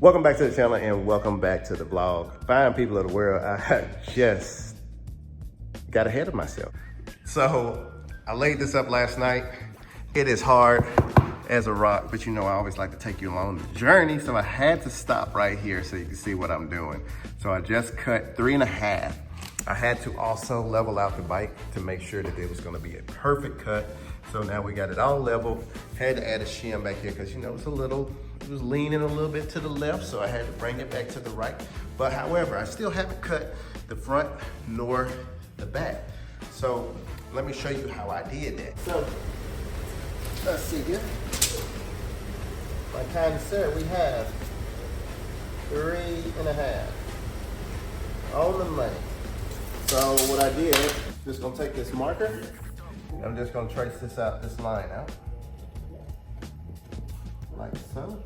Welcome back to the channel and welcome back to the vlog. Fine people of the world, I just got ahead of myself. So I laid this up last night. It is hard as a rock, but you know I always like to take you along the journey, so I had to stop right here so you can see what I'm doing. So I just cut 3.5. I had to also level out the bike to make sure that it was gonna be a perfect cut. So now we got it all level. Had to add a shim back here because you know it was leaning a little bit to the left, so I had to bring it back to the right. But however, I still haven't cut the front nor the back. So let me show you how I did that. So let's see here. Like kind of said, we have 3.5 on the money. So what I did, just gonna take this marker. I'm just gonna trace this line out. Like so.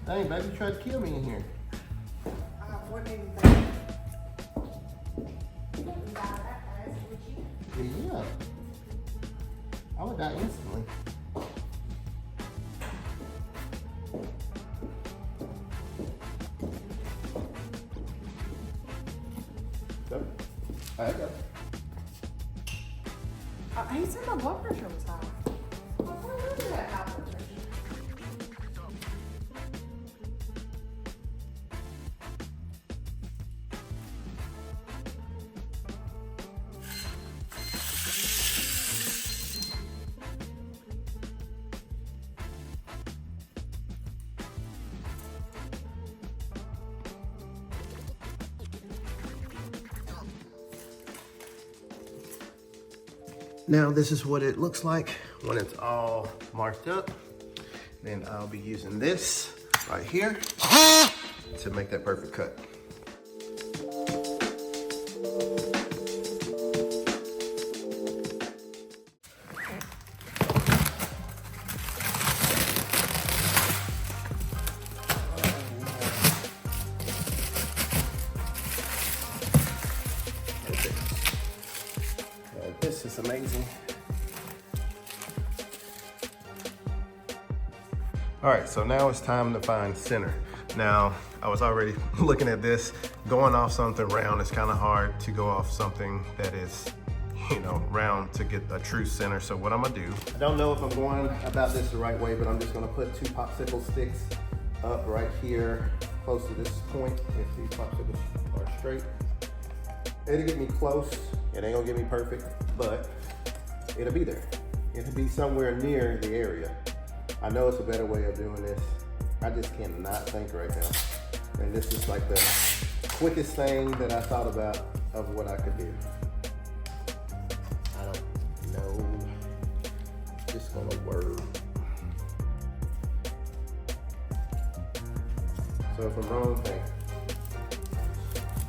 Dang, baby, you tried to kill me in here. What made me think? Yeah. I would die instantly. So, I got it. He said my blood pressure was high. Where was that high blood pressure? Now this is what it looks like when it's all marked up. Then I'll be using this right here to make that perfect cut. This is amazing. All right, so now it's time to find center. Now, I was already looking at this. Going off something round is kind of hard to go off something that is, you know, round to get a true center. So what I'm gonna do, I don't know if I'm going about this the right way, but I'm just gonna put 2 popsicle sticks up right here, close to this point. If these popsicles are straight. It'll get me close. It ain't gonna get me perfect, but it'll be there. It'll be somewhere near the area. I know it's a better way of doing this. I just cannot think right now. And this is like the quickest thing that I thought about of what I could do. I don't know. It's just gonna work. So if I'm wrong, hey,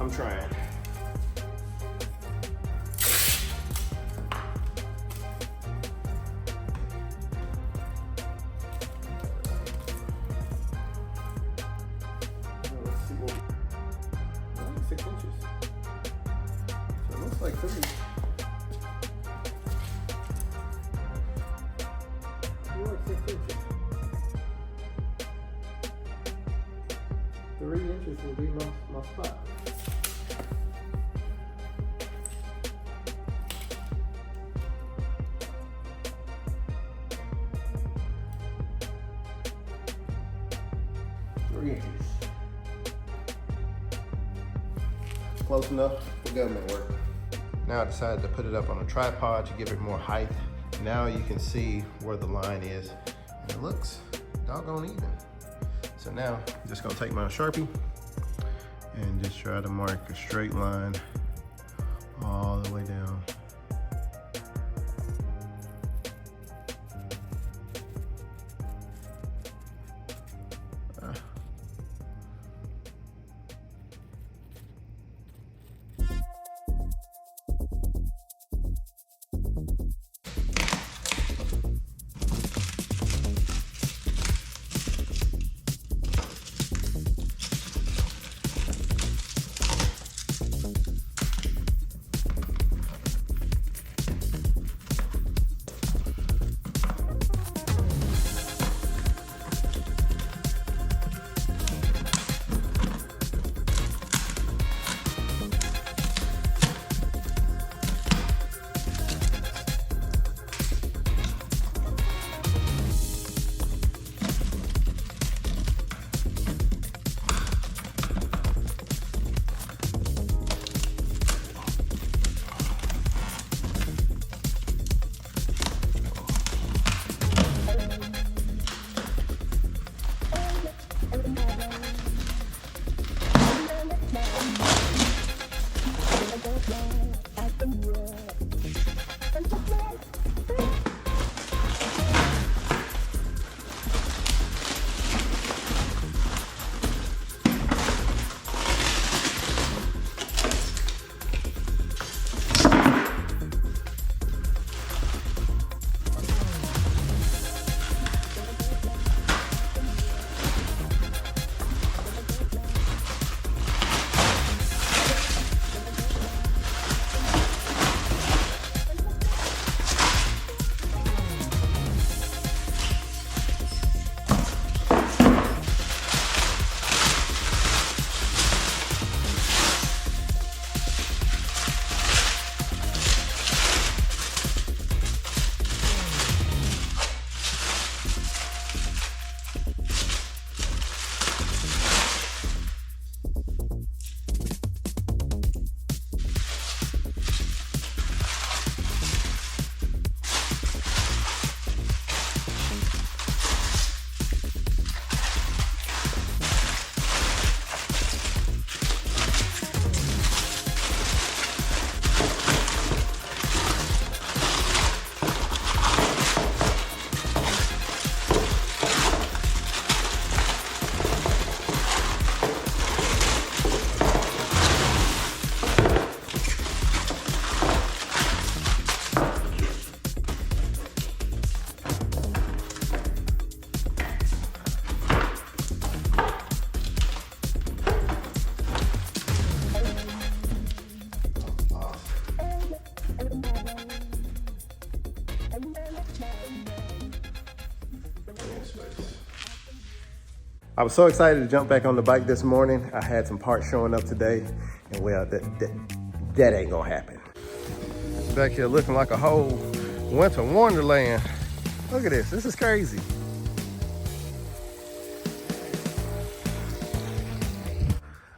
I'm trying. Like 3. Like 6 inches. 3 inches will be my spot. Close enough for government work. Now I decided to put it up on a tripod to give it more height. Now you can see where the line is. And it looks doggone even. So now I'm just gonna take my Sharpie and just try to mark a straight line all the way down. I was so excited to jump back on the bike this morning. I had some parts showing up today, and well, that ain't gonna happen. Back here looking like a whole winter wonderland. Look at this, this is crazy.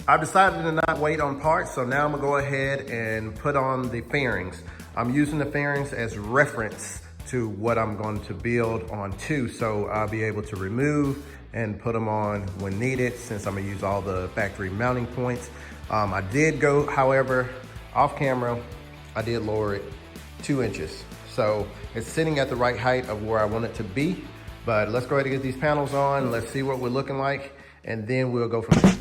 I've decided to not wait on parts, so now I'm gonna go ahead and put on the fairings. I'm using the fairings as reference to what I'm going to build on too, so I'll be able to remove and put them on when needed, since I'm gonna use all the factory mounting points. I did go, however, off camera, I did lower it 2 inches. So it's sitting at the right height of where I want it to be, but let's go ahead and get these panels on. Let's see what we're looking like, and then we'll go from there.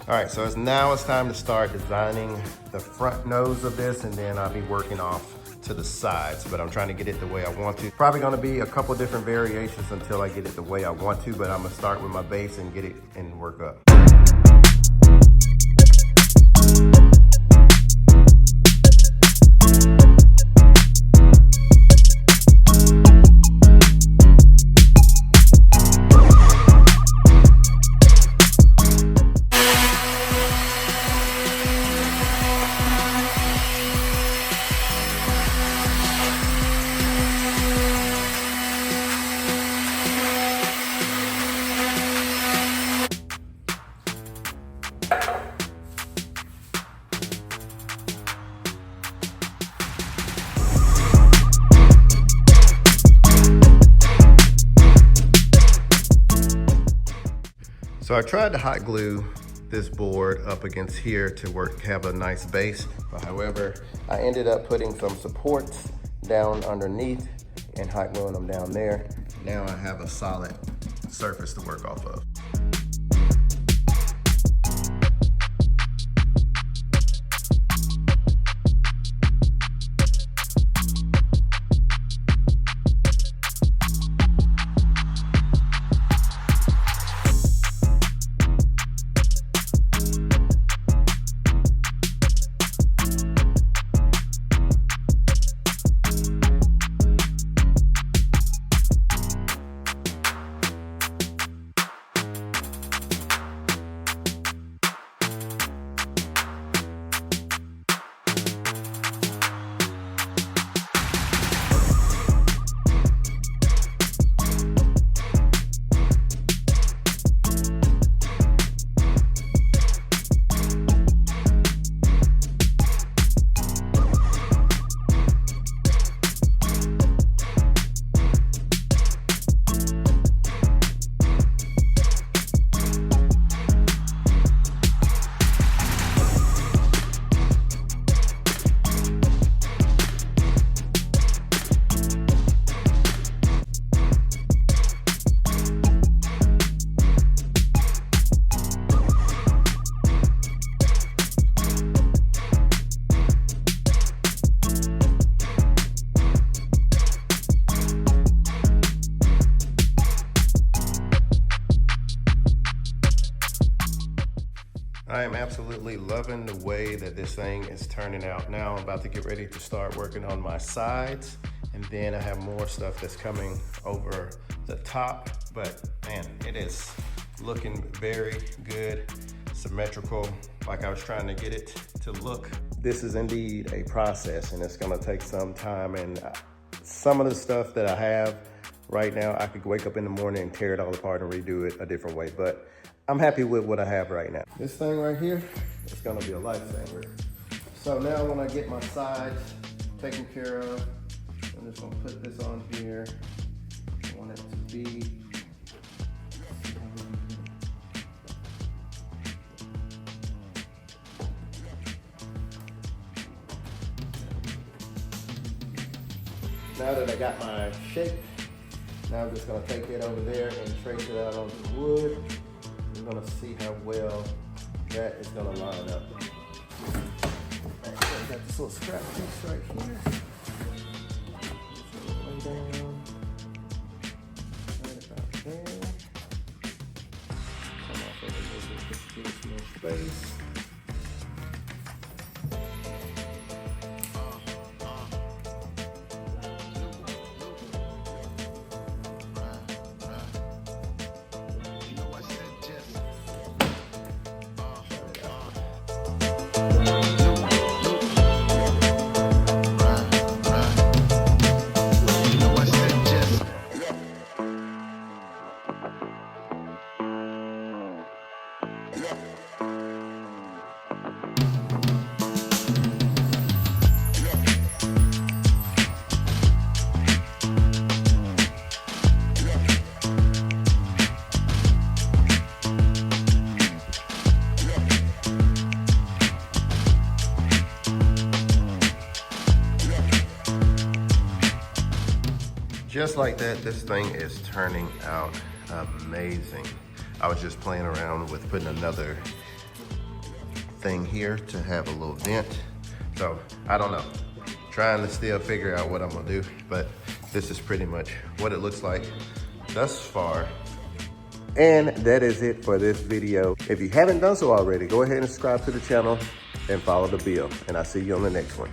All right, so now it's time to start designing the front nose of this, and then I'll be working off to the sides, but I'm trying to get it the way I want to. Probably gonna be a couple different variations until I get it the way I want to, but I'm gonna start with my base and get it and work up. So I tried to hot glue this board up against here to have a nice base. But however, I ended up putting some supports down underneath and hot gluing them down there. Now I have a solid surface to work off of. I am absolutely loving the way that this thing is turning out. Now I'm about to get ready to start working on my sides, and then I have more stuff that's coming over the top. But man, it is looking very good, symmetrical, like I was trying to get it to look. This is indeed a process, and it's gonna take some time. And some of the stuff that I have right now, I could wake up in the morning and tear it all apart and redo it a different way. But I'm happy with what I have right now. This thing right here is gonna be a lifesaver. So now when I get my sides taken care of, I'm just gonna put this on here. I want it to be now that I got my shape, now I'm just gonna take it over there and trace it out on the wood. We're gonna see how well that is gonna line up. I got this little scrap piece right here. Just lay down right about there. Come off of it a little bit just to give it some more space. Just like that, this thing is turning out amazing. I was just playing around with putting another thing here to have a little vent. So I don't know, trying to still figure out what I'm gonna do, but this is pretty much what it looks like thus far. And that is it for this video. If you haven't done so already, go ahead and subscribe to the channel and follow the bill. And I'll see you on the next one.